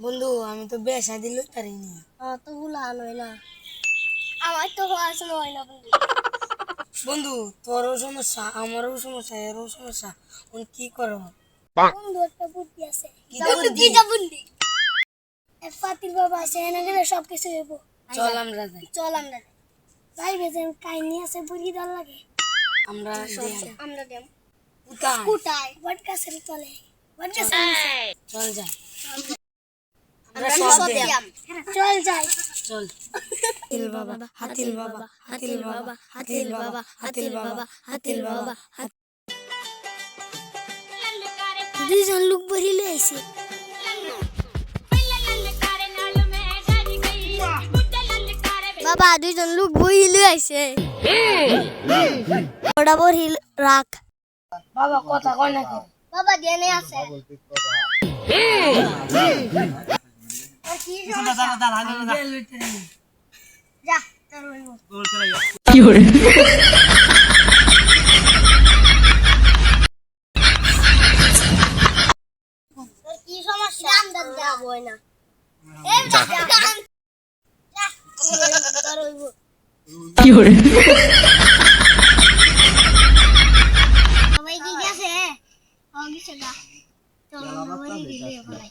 বন্ধু আমি তো বিয়ে শাদি লইতে পারিনি। তো বুলান হয় না, আমার তো পড়াশোনা হয় না বন্ধু। বন্ধু তোরও সমস্যা আমারও সমস্যা এরও সমস্যা, কি করব? বন্ধু একটা বুদ্ধি আছে। বুদ্ধি? বুদ্ধি এক পাতির বাবা আছে, এনে গেলে সব কিছু হইব। চল আমরা যাই। চল আমরা যাই বেজেন কাহিনী আছে, বুড়ি দল লাগে। আমরা আমরা দেম কোথায়? কোথায়? বট গাছের তলে, বট গাছের নিচে। চল যাই। আমরা সব সব দেম। দেম। চল যাই। চল। হাতিল বাবা, হাতিল বাবা, হাতিল বাবা, হাতিল বাবা, হাতিল বাবা, হাতিল বাবা। দুইজন লোক বহিলে আইছে। বাবা দুইজন লোক বহিলে আইছে। ওটা বহিল রাখ। বাবা কথা কয় না কেন? বাবা দেনে আছে। বিয়ে লইতে পারিনি। যা তোর হইব। কি hore তোর কি সমস্যা? গান দান যাব না। এই যা গান। যা তোর হইব। কি hore সবাই কি গেছে? ও গেছে গা। চল আমরা বলি দিলে ভাই।